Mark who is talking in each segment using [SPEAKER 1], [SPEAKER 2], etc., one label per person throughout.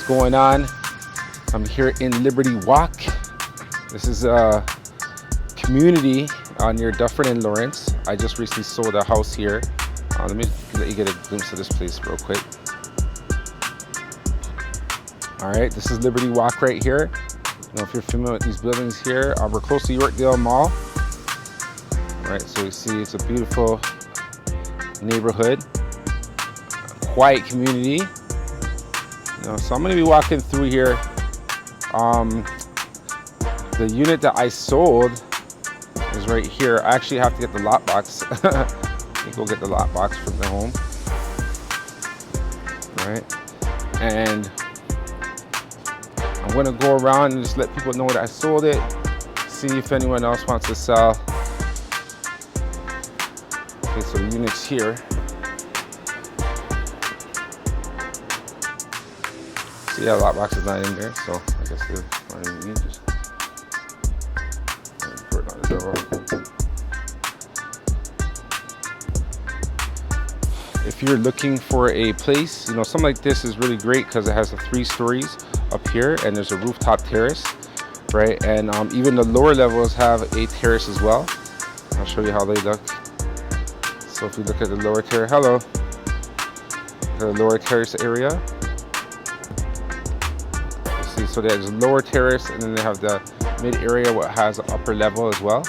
[SPEAKER 1] What's going on? I'm here in Liberty Walk. This is a community near Dufferin and Lawrence. I just recently sold a house here. Let me let you get a glimpse of this place real quick. All right, this is Liberty Walk right here. I don't know if you're familiar with these buildings here. We're close to Yorkdale Mall. All right, so you see it's a beautiful neighborhood, quiet community. So I'm going to be walking through here. The unit that I sold is right here. I actually have to get the lot box. Let me go get the lot box from the home. All right, and I'm going to go around and just let people know that I sold it. See if anyone else wants to sell. Okay, so the unit's here. See, yeah, lot box is not in there, so I guess they're finding me. Just put it on the door. If you're looking for a place, something like this is really great because it has the 3 stories up here, and there's a rooftop terrace, right? And even the lower levels have a terrace as well. I'll show you how they look. So if you look at the lower terrace, hello, the lower terrace area. See, so there's lower terrace, and then they have the mid area what has an upper level as well.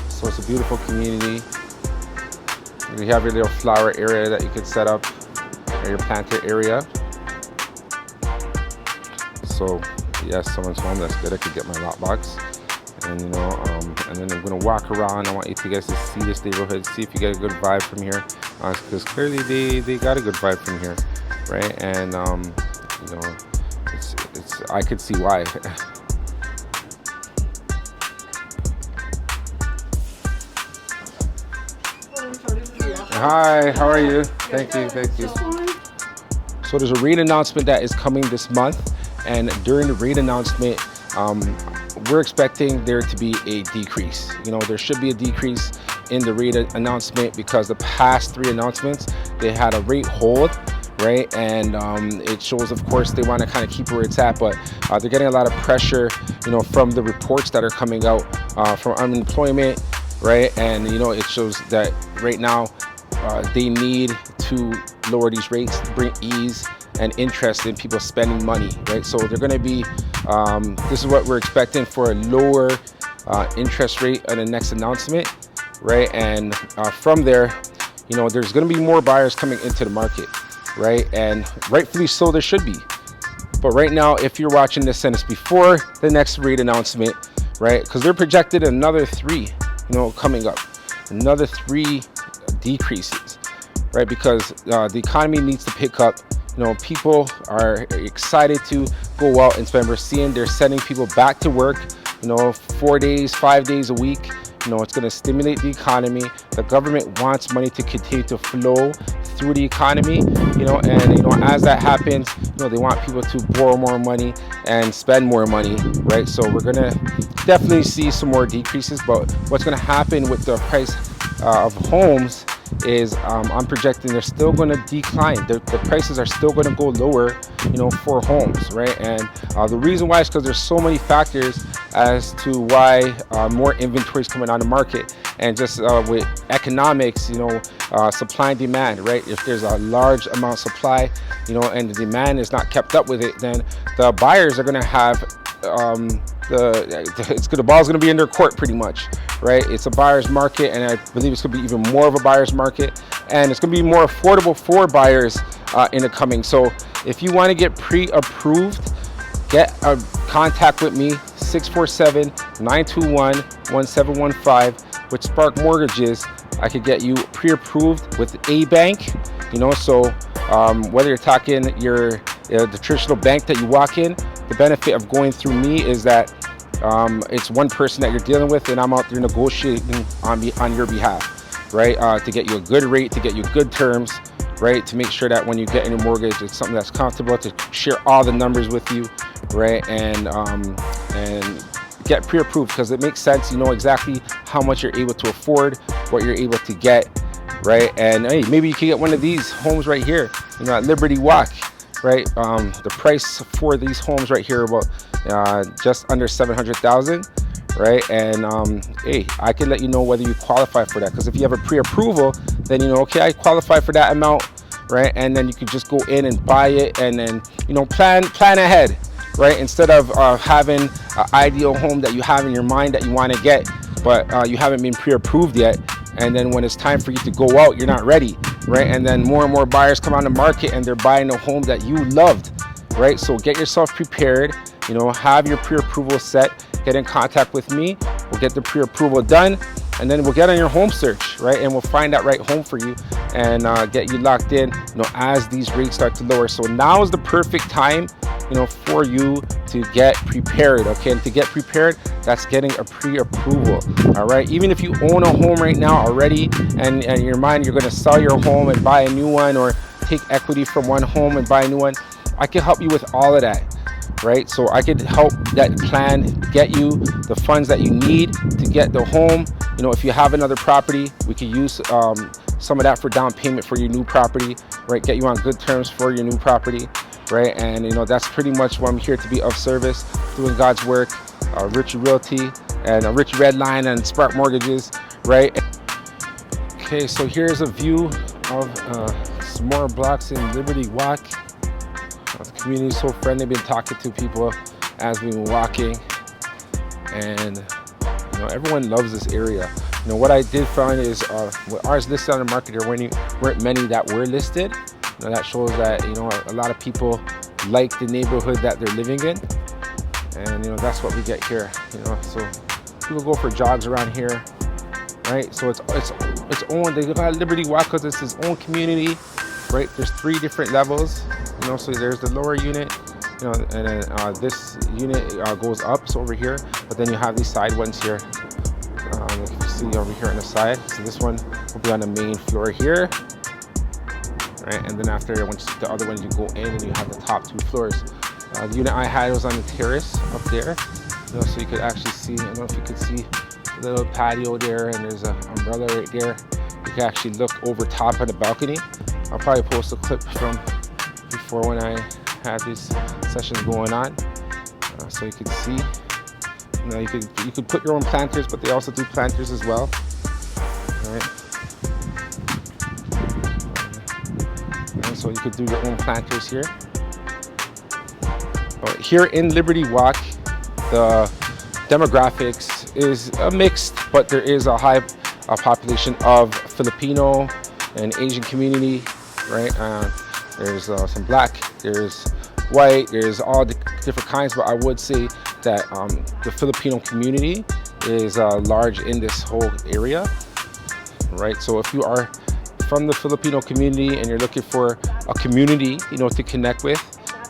[SPEAKER 1] So it's a beautiful community. You have your little flower area that you could set up, or your planter area. So yes, someone's home. That's good. I could get my lot box, and and then I'm gonna walk around. I want you guys to see this neighborhood, see if you get a good vibe from here, because clearly they got a good vibe from here, right? And it's I could see why. Hi, how are you? Thank you. So there's a rate announcement that is coming this month, and during the rate announcement, we're expecting there to be a decrease. There should be a decrease in the rate announcement because the past 3 announcements, they had a rate hold, right? And it shows, of course, they want to kind of keep where it's at, but they're getting a lot of pressure, from the reports that are coming out from unemployment, right? And, it shows that right now they need to lower these rates to bring ease and interest in people spending money, right? So they're going to be, this is what we're expecting for a lower interest rate on the next announcement, right? And from there, there's going to be more buyers coming into the market, right? And rightfully so, there should be. But right now, if you're watching this and it's before the next rate announcement, right? Because they're projected another 3, coming up, another 3 decreases, right? Because the economy needs to pick up. People are excited to go out and spend. We're seeing they're sending people back to work, 4 days, 5 days a week. It's going to stimulate the economy. The government wants money to continue to flow through the economy, and as that happens, they want people to borrow more money and spend more money, right? So we're going to definitely see some more decreases, but what's going to happen with the price of homes is I'm projecting they're still going to decline. The prices are still going to go lower, for homes, right? And the reason why is because there's so many factors as to why more inventory is coming on the market, and just with economics, supply and demand, right? If there's a large amount of supply, and the demand is not kept up with it, then the buyers are going to have the ball's going to be in their court pretty much, right? It's a buyer's market, and I believe it's going to be even more of a buyer's market, and it's going to be more affordable for buyers in the coming. So if you want to get pre-approved, get a contact with me, 647-921-1715 with Spark Mortgages. I could get you pre-approved with a bank, so whether you're talking the traditional bank that you walk in, the benefit of going through me is that it's one person that you're dealing with, and I'm out there negotiating on your behalf, right? To get you a good rate, to get you good terms, right? To make sure that when you get in a mortgage, it's something that's comfortable, to share all the numbers with you, right? And get pre-approved, because it makes sense. You know exactly how much you're able to afford, what you're able to get, right? And hey, maybe you can get one of these homes right here, you know, at Liberty Walk, right? The price for these homes right here about just under 700,000, right? And hey, I can let you know whether you qualify for that, because if you have a pre-approval, then you know, okay, I qualify for that amount, right? And then you could just go in and buy it, and then, you know, plan ahead, right? Instead of having an ideal home that you have in your mind that you want to get, but you haven't been pre-approved yet, and then when it's time for you to go out, you're not ready, right? And then more and more buyers come on the market and they're buying a home that you loved, right? So get yourself prepared, you know, have your pre-approval set, get in contact with me, we'll get the pre-approval done, and then we'll get on your home search, right? And we'll find that right home for you and get you locked in, you know, as these rates start to lower. So now is the perfect time, you know, for you to get prepared, okay? And to get prepared, that's getting a pre-approval, all right? Even if you own a home right now already, and in your mind you're gonna sell your home and buy a new one, or take equity from one home and buy a new one, I can help you with all of that, right? So I could help that plan get you the funds that you need to get the home. You know, if you have another property, we could use some of that for down payment for your new property, right? Get you on good terms for your new property, right? And you know, that's pretty much what I'm here to be of service, doing God's work, Richie Realty and Richie Redline and Spark Mortgages, right? Okay, so here's a view of some more blocks in Liberty Walk. The community is so friendly. Been talking to people as we've been walking, and you know, everyone loves this area. You know, what I did find is with ours listed on the market, there weren't many that were listed. You know, that shows that, you know, a lot of people like the neighborhood that they're living in, and you know, that's what we get here. You know, so people go for jogs around here, right? So it's own. They got Liberty Walk because it's its own community, right? There's 3 different levels. You know, so there's the lower unit, you know, and then this unit goes up, so over here, but then you have these side ones here. If you see over here on the side, so this one will be on the main floor here, right? And then after, once the other one, you go in and you have the top 2 floors. The unit I had was on the terrace up there, you know, so you could actually see, I don't know if you could see the little patio there, and there's an umbrella right there. You can actually look over top of the balcony. I'll probably post a clip from before when I had these sessions going on, so you could see. You know, you could put your own planters, but they also do planters as well. Right? And so you could do your own planters here. But here in Liberty Walk, the demographics is mixed, but there is a high population of Filipino and Asian community, right? There's some black, there's white, there's all the different kinds, but I would say that the Filipino community is large in this whole area, right? So if you are from the Filipino community and you're looking for a community, you know, to connect with,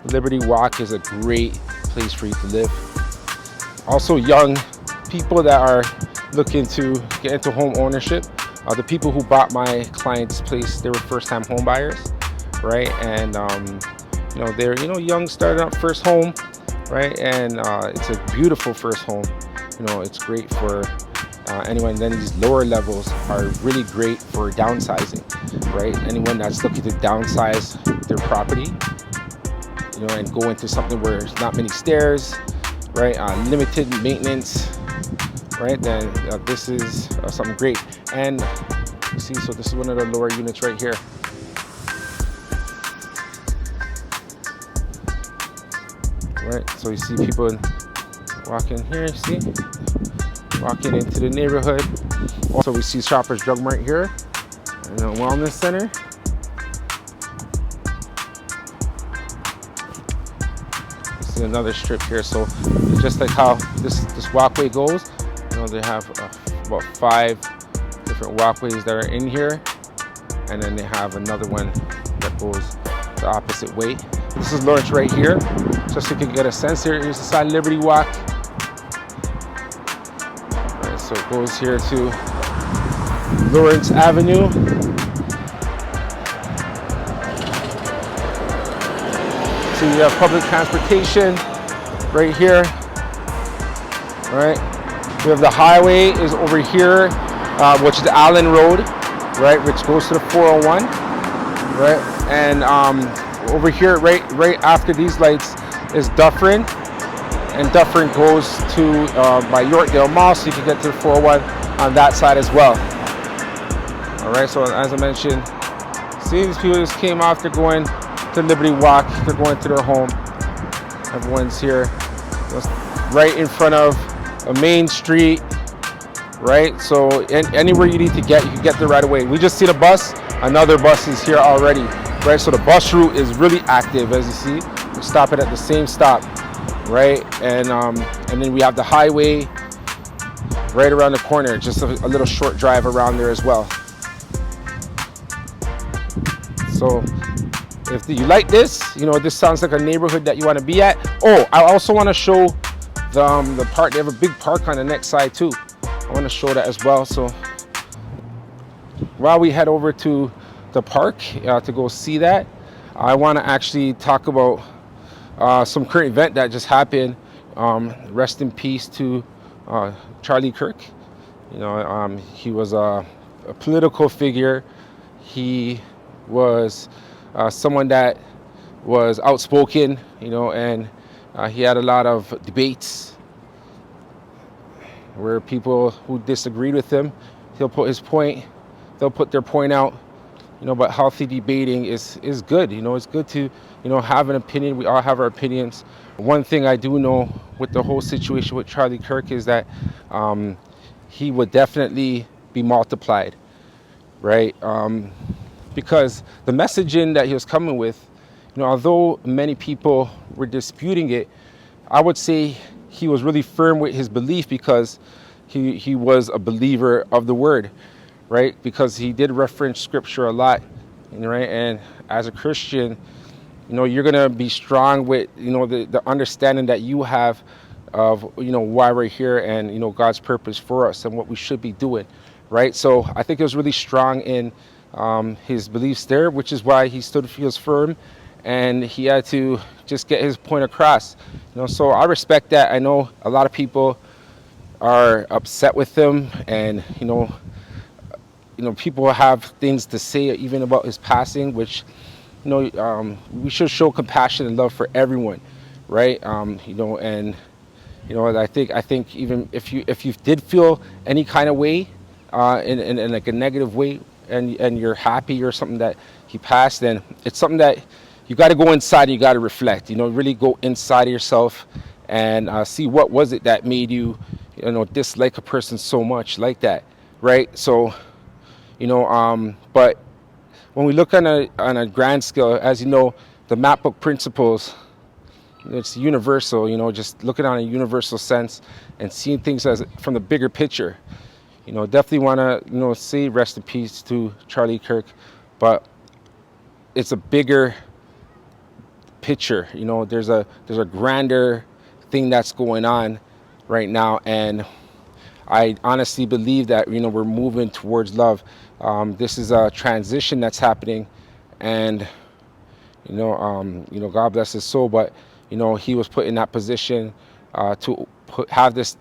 [SPEAKER 1] Liberty Walk is a great place for you to live. Also, young people that are looking to get into home ownership. The people who bought my client's place, they were first-time home buyers, right? And you know, they're, you know, young, starting up first home, right? And it's a beautiful first home. You know, it's great for anyone. Then these lower levels are really great for downsizing, right? Anyone that's looking to downsize their property, you know, and go into something where there's not many stairs, right? Limited maintenance, right? Then this is something great. And you see, so this is one of the lower units right here. Right, so you see people walking here, see? Walking into the neighborhood. Also, we see Shoppers Drug Mart here and a wellness center. This is another strip here. So just like how this walkway goes, you know, they have about 5 different walkways that are in here, and then they have another one that goes the opposite way. This is Lawrence right here, just so you can get a sense here. Here's the side of Liberty Walk. All right, so it goes here to Lawrence Avenue. So you have public transportation right here. All right, we have the highway is over here, which is Allen Road, right, which goes to the 401, right? And over here, right after these lights is Dufferin, and Dufferin goes to by Yorkdale Mall, so you can get to the 401 on that side as well. All right, so as I mentioned, see, these people just came off, they're going to Liberty Walk, they're going to their home. Everyone's here, right in front of a main street, right? So anywhere you need to get, you can get there right away. We just see the bus, another bus is here already, right? So the bus route is really active, as you see. We're stopping at the same stop, right? And then we have the highway right around the corner, just a little short drive around there as well. So if you like this, this sounds like a neighborhood that you want to be at. Oh, I also want to show the park. They have a big park on the next side too. I want to show that as well. So while we head over to the park to go see that, I want to actually talk about some current event that just happened. Rest in peace to Charlie Kirk. He was a political figure. He was someone that was outspoken, and he had a lot of debates where people who disagreed with him, he'll put his point, they'll put their point out, but healthy debating is good. It's good to, have an opinion. We all have our opinions. One thing I do know with the whole situation with Charlie Kirk is that he would definitely be multiplied, right? Because the messaging that he was coming with, although many people were disputing it, I would say he was really firm with his belief because he was a believer of the word, right? Because he did reference scripture a lot, right? And as a Christian, you're gonna be strong with the understanding that you have of why we're here and God's purpose for us and what we should be doing, right? So I think it was really strong in his beliefs there, which is why he feels firm, and he had to just get his point across. So I respect that. I know a lot of people are upset with him, and people have things to say even about his passing, which we should show compassion and love for everyone, right? And I think even if you did feel any kind of way in like a negative way, and you're happy or something that he passed, then it's something that you got to go inside and you got to reflect, really go inside of yourself and see what was it that made you, dislike a person so much like that, right? So, but when we look on a grand scale, as you know, the map book principles, it's universal, just looking on a universal sense and seeing things from the bigger picture. Definitely want to, say rest in peace to Charlie Kirk, but it's a bigger picture. There's a grander thing that's going on right now, and I honestly believe that we're moving towards love. This is a transition that's happening, and God bless his soul, but he was put in that position to have this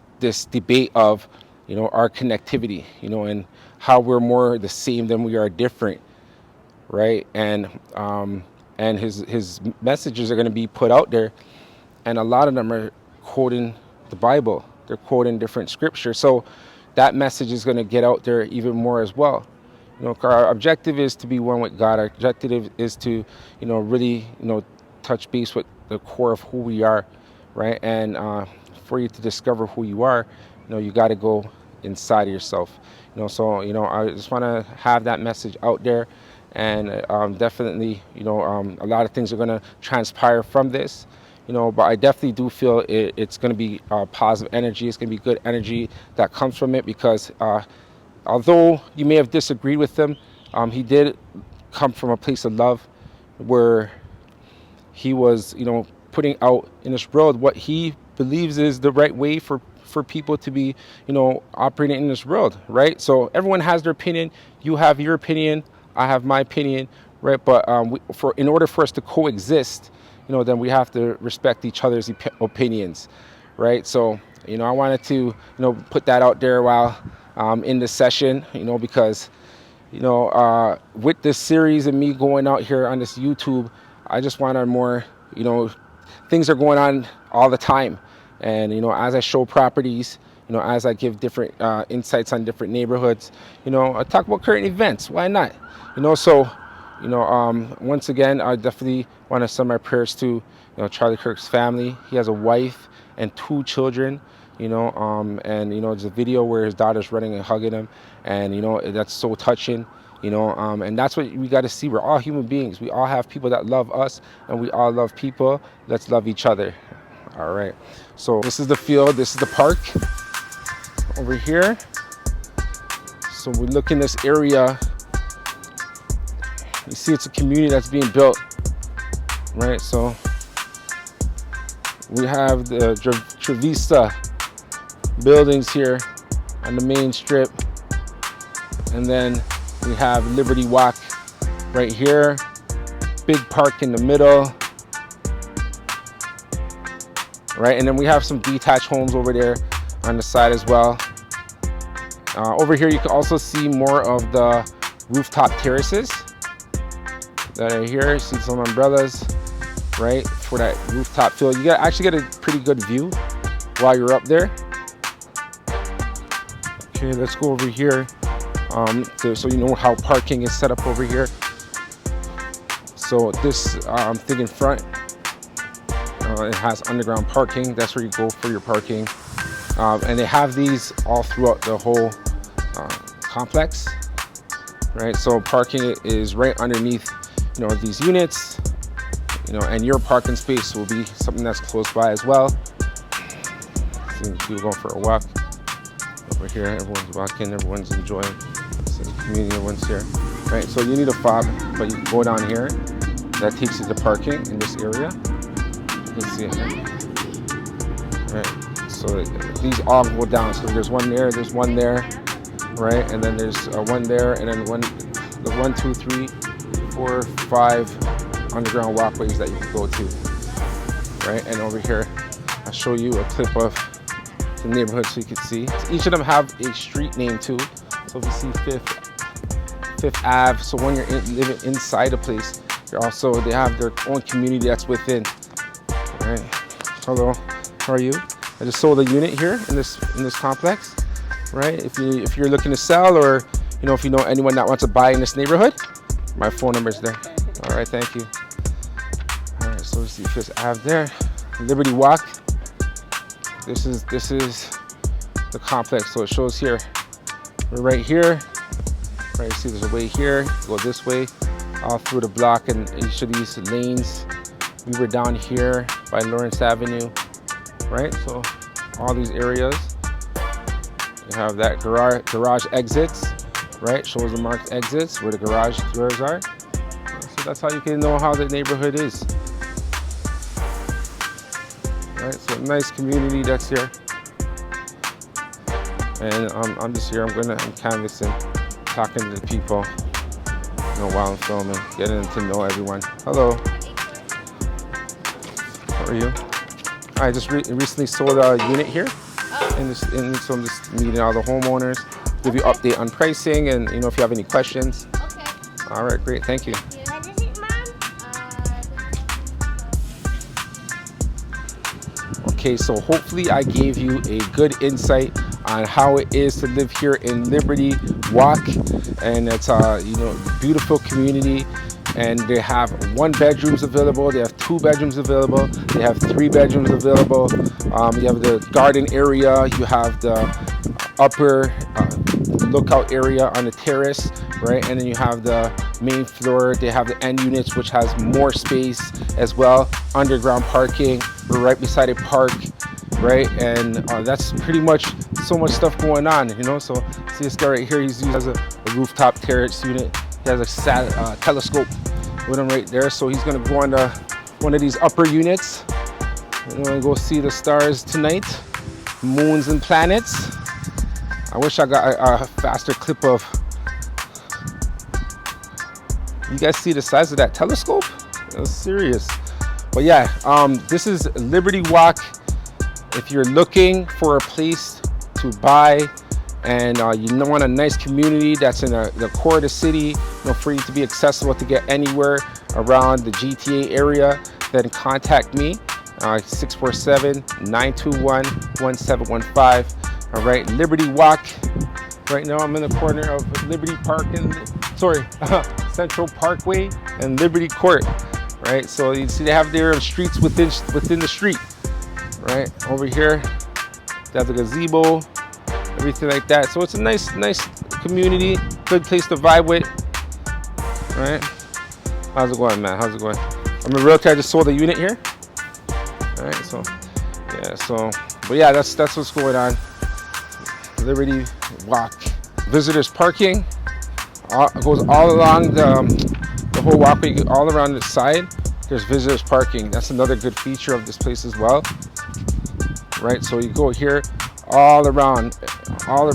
[SPEAKER 1] debate of our connectivity, and how we're more the same than we are different, right? And his messages are going to be put out there, and a lot of them are quoting the Bible. They're quoting different scripture, so that message is going to get out there even more as well. Our objective is to be one with God. Our objective is to really touch base with the core of who we are, right? And for you to discover who you are, you got to go inside of yourself. So I just want to have that message out there, and definitely a lot of things are going to transpire from this, but I definitely do feel it's going to be positive energy. It's going to be good energy that comes from it, because although you may have disagreed with him, he did come from a place of love, where he was putting out in this world what he believes is the right way for people to be, operating in this world, right? So everyone has their opinion. You have your opinion. I have my opinion, right? But in order for us to coexist, then we have to respect each other's opinions, right? So, I wanted to, put that out there while in this session, because, with this series and me going out here on this YouTube, I just wanted more, things are going on all the time. And, as I show properties, as I give different insights on different neighborhoods, I talk about current events. Why not? Once again, I definitely want to send my prayers to, Charlie Kirk's family. He has a wife and 2 children, and, there's a video where his daughter's running and hugging him. And, that's so touching, and that's what we got to see. We're all human beings. We all have people that love us, and we all love people. Let's love each other. All right. So this is the field. This is the park over here. So we look in this area. You see it's a community that's being built, right? So we have the Trevista buildings here on the main strip. And then we have Liberty Walk right here. Big park in the middle. Right, and then we have some detached homes over there on the side as well. Over here you can also see more of the rooftop terraces that are here. See some umbrellas, right, for that rooftop feel. You actually get a pretty good view while you're up there. Okay, let's go over here so you know how parking is set up over here. So this thing in front, it has underground parking. That's where you go for your parking. And they have these all throughout the whole complex, right? So parking is right underneath, these units, and your parking space will be something that's close by as well. See people going for a walk over here. Everyone's walking, everyone's enjoying. So the community, everyone's here, right? So you need a fob, but you can go down here. That takes you to parking in this area. You can see it here. Right. So these all go down. So there's one there's one there, right? And then there's one there, and then 1, 2, 3, 4, 5 underground walkways that you can go to, right? And over here, I'll show you a clip of the neighborhood so you can see. Each of them have a street name too. So if you see Fifth Ave, so when you're living inside a place, they have their own community that's within. All right. Hello, how are you? I just sold a unit here in this complex, right? If you're looking to sell, or if you know anyone that wants to buy in this neighborhood, my phone number is there. All right, thank you. All right, so see Fifth Ave there, Liberty Walk. This is the complex. So it shows here. We're right here. Right, you see there's a way here. Go this way, all through the block and each of these lanes. We were down here by Lawrence Avenue, right? So all these areas. You have that garage exits, right? Shows the marked exits where the garage doors are. So that's how you can know how the neighborhood is. Right, so nice community that's here. And I'm just here, I'm canvassing, talking to the people, while I'm filming, getting them to know everyone. Hello. How are you? I just recently sold a unit here. So I'm just meeting all the homeowners, give you update on pricing, and if you have any questions.
[SPEAKER 2] Okay.
[SPEAKER 1] All right, great, thank you.
[SPEAKER 2] What is it, Mom?
[SPEAKER 1] Okay, so hopefully I gave you a good insight on how it is to live here in Liberty Walk, and it's beautiful community. And they have 1 bedrooms available, they have 2 bedrooms available, they have 3 bedrooms available. You have the garden area, you have the upper lookout area on the terrace, right? And then you have the main floor. They have the end units, which has more space as well. Underground parking, we're right beside a park, right? And that's pretty much so much stuff going on, So see this guy right here, he's used as a rooftop terrace unit. He has a telescope with him right there, so he's gonna go on one of these upper units. We're gonna go see the stars tonight, moons and planets. I wish I got a faster clip of. You guys see the size of that telescope? That's serious. But yeah, this is Liberty Walk. If you're looking for a place to buy, and you want a nice community that's in the core of the city, for you to be accessible to get anywhere around the GTA area, then contact me, 647-921-1715. All right, Liberty Walk. Right now I'm in the corner of Liberty Park and, Central Parkway and Liberty Court. Right, so you see they have their streets within the street. Right, over here, they have the gazebo, everything like that. So it's a nice community, good place to vibe with. Right, how's it going, man? How's it going? I'm a realtor. I just sold a unit here. All right, so yeah, but yeah, that's what's going on. Liberty Walk. Visitors parking goes all along the whole walkway, all around the side. There's visitors parking. That's another good feature of this place as well. Right, so you go here all around. All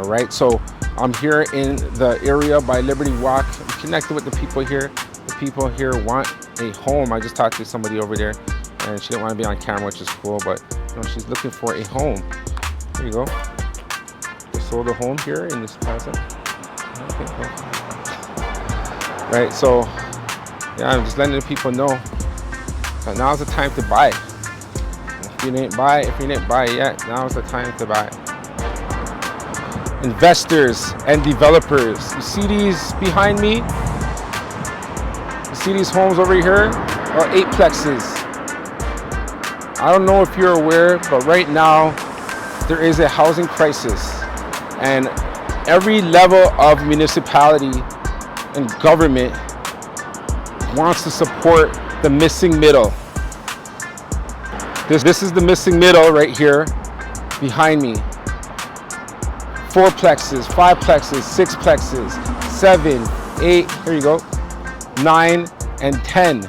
[SPEAKER 1] right, so I'm here in the area by Liberty Walk. I'm connected with the people here. The people here want a home. I just talked to somebody over there, and she didn't want to be on camera, which is cool, but she's looking for a home. There you go. They sold a home here in this plaza. Okay, cool. Right, so yeah, I'm just letting the people know that now's the time to buy. If you didn't buy yet, now's the time to buy. Investors and developers, you see these behind me? You see these homes over here? Are 8plexes. I don't know if you're aware, but right now there is a housing crisis, and every level of municipality and government wants to support the missing middle. This is the missing middle right here behind me. 4plexes, 5plexes, 6plexes, 7, 8, here you go, 9 and 10.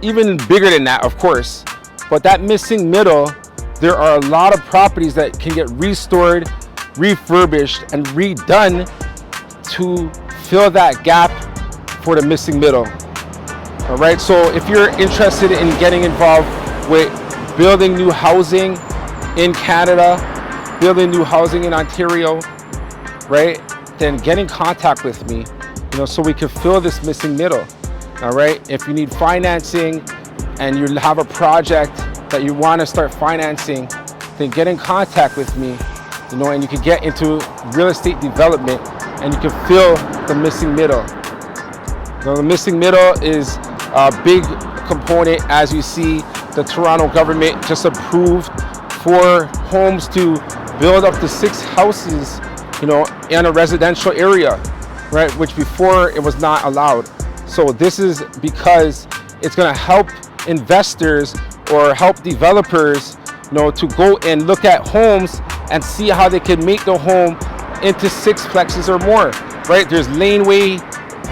[SPEAKER 1] Even bigger than that, of course. But that missing middle, there are a lot of properties that can get restored, refurbished, and redone to fill that gap for the missing middle. All right, so if you're interested in getting involved with building new housing in Canada, building new housing in Ontario, right, then get in contact with me, so we can fill this missing middle. All right, if you need financing and you have a project that you want to start financing, then get in contact with me, and you can get into real estate development and you can fill the missing middle. The missing middle is a big component. As you see, the Toronto government just approved for homes to build up to 6 houses, in a residential area, right? Which before it was not allowed. So this is because it's going to help investors or help developers, to go and look at homes and see how they can make the home into 6plexes or more, right? There's laneway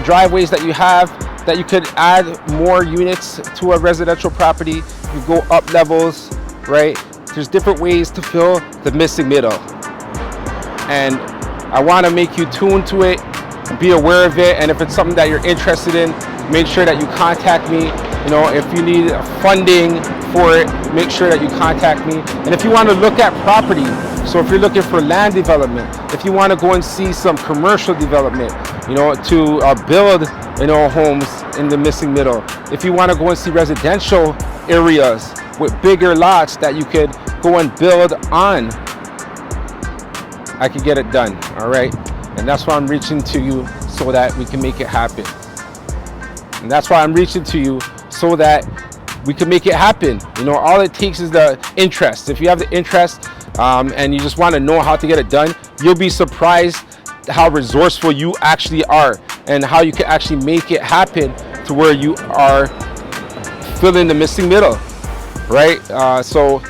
[SPEAKER 1] driveways that you have that you could add more units to a residential property. You go up levels, right? There's different ways to fill the missing middle. And I want to make you tune to it, be aware of it, and if it's something that you're interested in, make sure that you contact me. If you need funding for it, make sure that you contact me. And if you want to look at property, so if you're looking for land development, if you want to go and see some commercial development, to build, homes in the missing middle, if you want to go and see residential areas with bigger lots that you could go and build on, I can get it done. All right, and that's why I'm reaching to you, so that we can make it happen. And that's why I'm reaching to you, so that we can make it happen. All it takes is the interest. If you have the interest and you just want to know how to get it done, you'll be surprised how resourceful you actually are and how you can actually make it happen to where you are filling the missing middle, right? So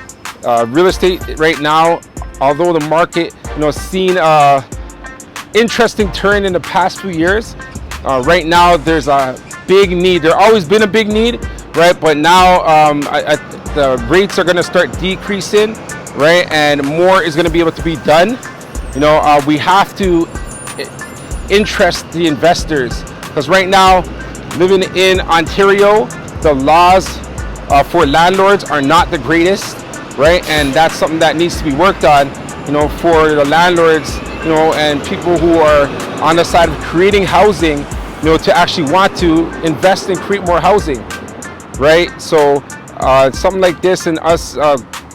[SPEAKER 1] real estate right now, although the market, seen interesting turn in the past few years, right now there's a big need. There's always been a big need, right? But now the rates are going to start decreasing, right? And more is going to be able to be done. We have to interest the investors, because right now, living in Ontario, the laws for landlords are not the greatest, right? And that's something that needs to be worked on, for the landlords and people who are on the side of creating housing, to actually want to invest and create more housing, right? So something like this and us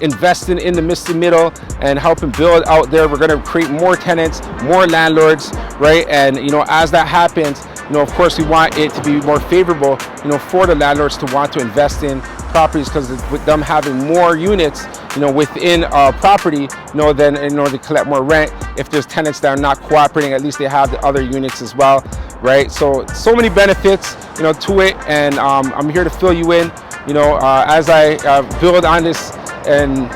[SPEAKER 1] investing in the Mr. Middle and helping build out there, we're going to create more tenants, more landlords, right? And as that happens, of course we want it to be more favorable, for the landlords to want to invest in properties, because with them having more units, within a property, then in order to collect more rent, if there's tenants that are not cooperating, at least they have the other units as well, right? So many benefits, to it, and I'm here to fill you in, as I build on this and,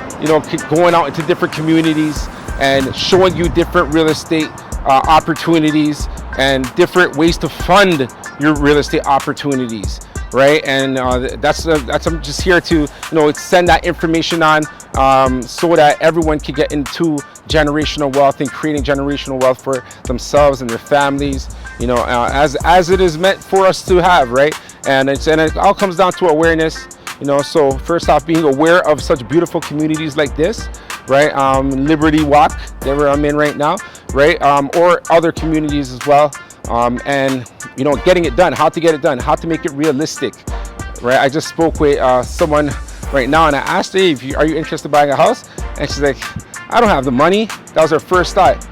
[SPEAKER 1] keep going out into different communities and showing you different real estate opportunities and different ways to fund your real estate opportunities, right? And that's I'm just here to send that information on, so that everyone can get into generational wealth and creating generational wealth for themselves and their families, as it is meant for us to have, right? And it all comes down to awareness, so first off, being aware of such beautiful communities like this, right? Liberty Walk, that where I'm in right now, right? Or other communities as well, and getting it done, how to get it done, how to make it realistic, right? I just spoke with someone right now, and I asked her, are you interested in buying a house? And she's like, I don't have the money. That was her first thought,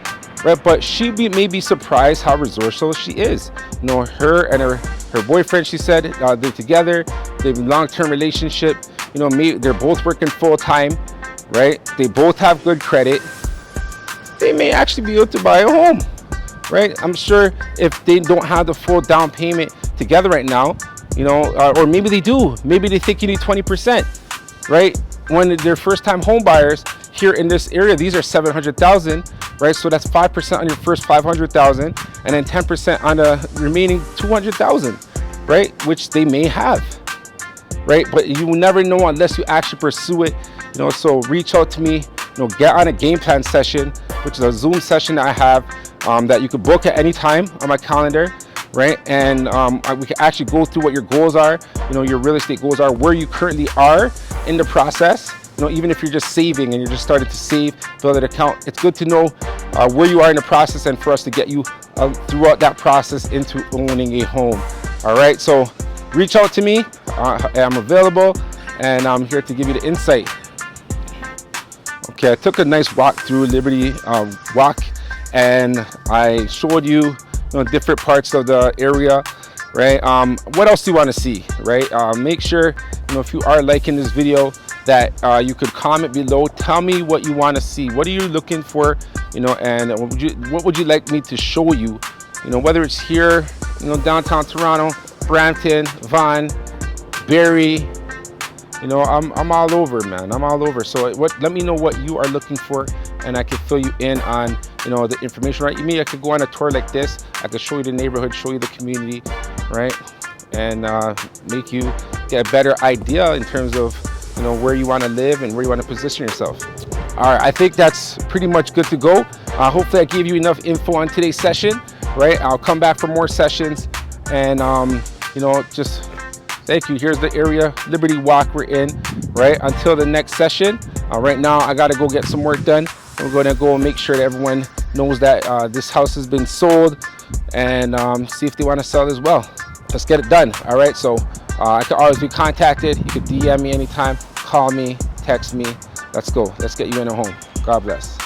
[SPEAKER 1] right? But she may be surprised how resourceful she is. Her and her boyfriend, she said, they're together, they have a long-term relationship, they're both working full-time, right? They both have good credit. They may actually be able to buy a home, right? I'm sure if they don't have the full down payment together right now, or maybe they do, maybe they think you need 20%, right? When they're first-time home buyers here in this area, these are $700,000, right? So that's 5% on your first $500,000, and then 10% on the remaining $200,000, right? Which they may have, right? But you will never know unless you actually pursue it, So reach out to me, get on a game plan session, which is a Zoom session that I have, that you could book at any time on my calendar, right? And we can actually go through what your goals are, your real estate goals are, where you currently are in the process. Even if you're just saving and you're just starting to save, build an account, it's good to know where you are in the process, and for us to get you throughout that process into owning a home. All right, so reach out to me. I'm available, and I'm here to give you the insight. Okay, I took a nice walk through Liberty Walk, and I showed you, different parts of the area, right? What else do you want to see, right? Make sure, if you are liking this video, that you could comment below. Tell me what you want to see. What are you looking for, and what would you like me to show you, whether it's here, downtown Toronto, Brampton, Vaughan, Barrie, I'm all over, man. I'm all over. So let me know what you are looking for, and I can fill you in on, the information, right? I could go on a tour like this. I could show you the neighborhood, show you the community, right? And make you get a better idea in terms of, where you want to live and where you want to position yourself. All right, I think that's pretty much good to go. Hopefully I gave you enough info on today's session, right? I'll come back for more sessions, and just thank you. Here's the area, Liberty Walk we're in, right? Until the next session. Right now I got to go get some work done. We're going to go and make sure that everyone knows that this house has been sold, and see if they want to sell as well. Let's get it done. All right, so I can always be contacted. You can DM me anytime, call me, text me. Let's go. Let's get you in a home. God bless.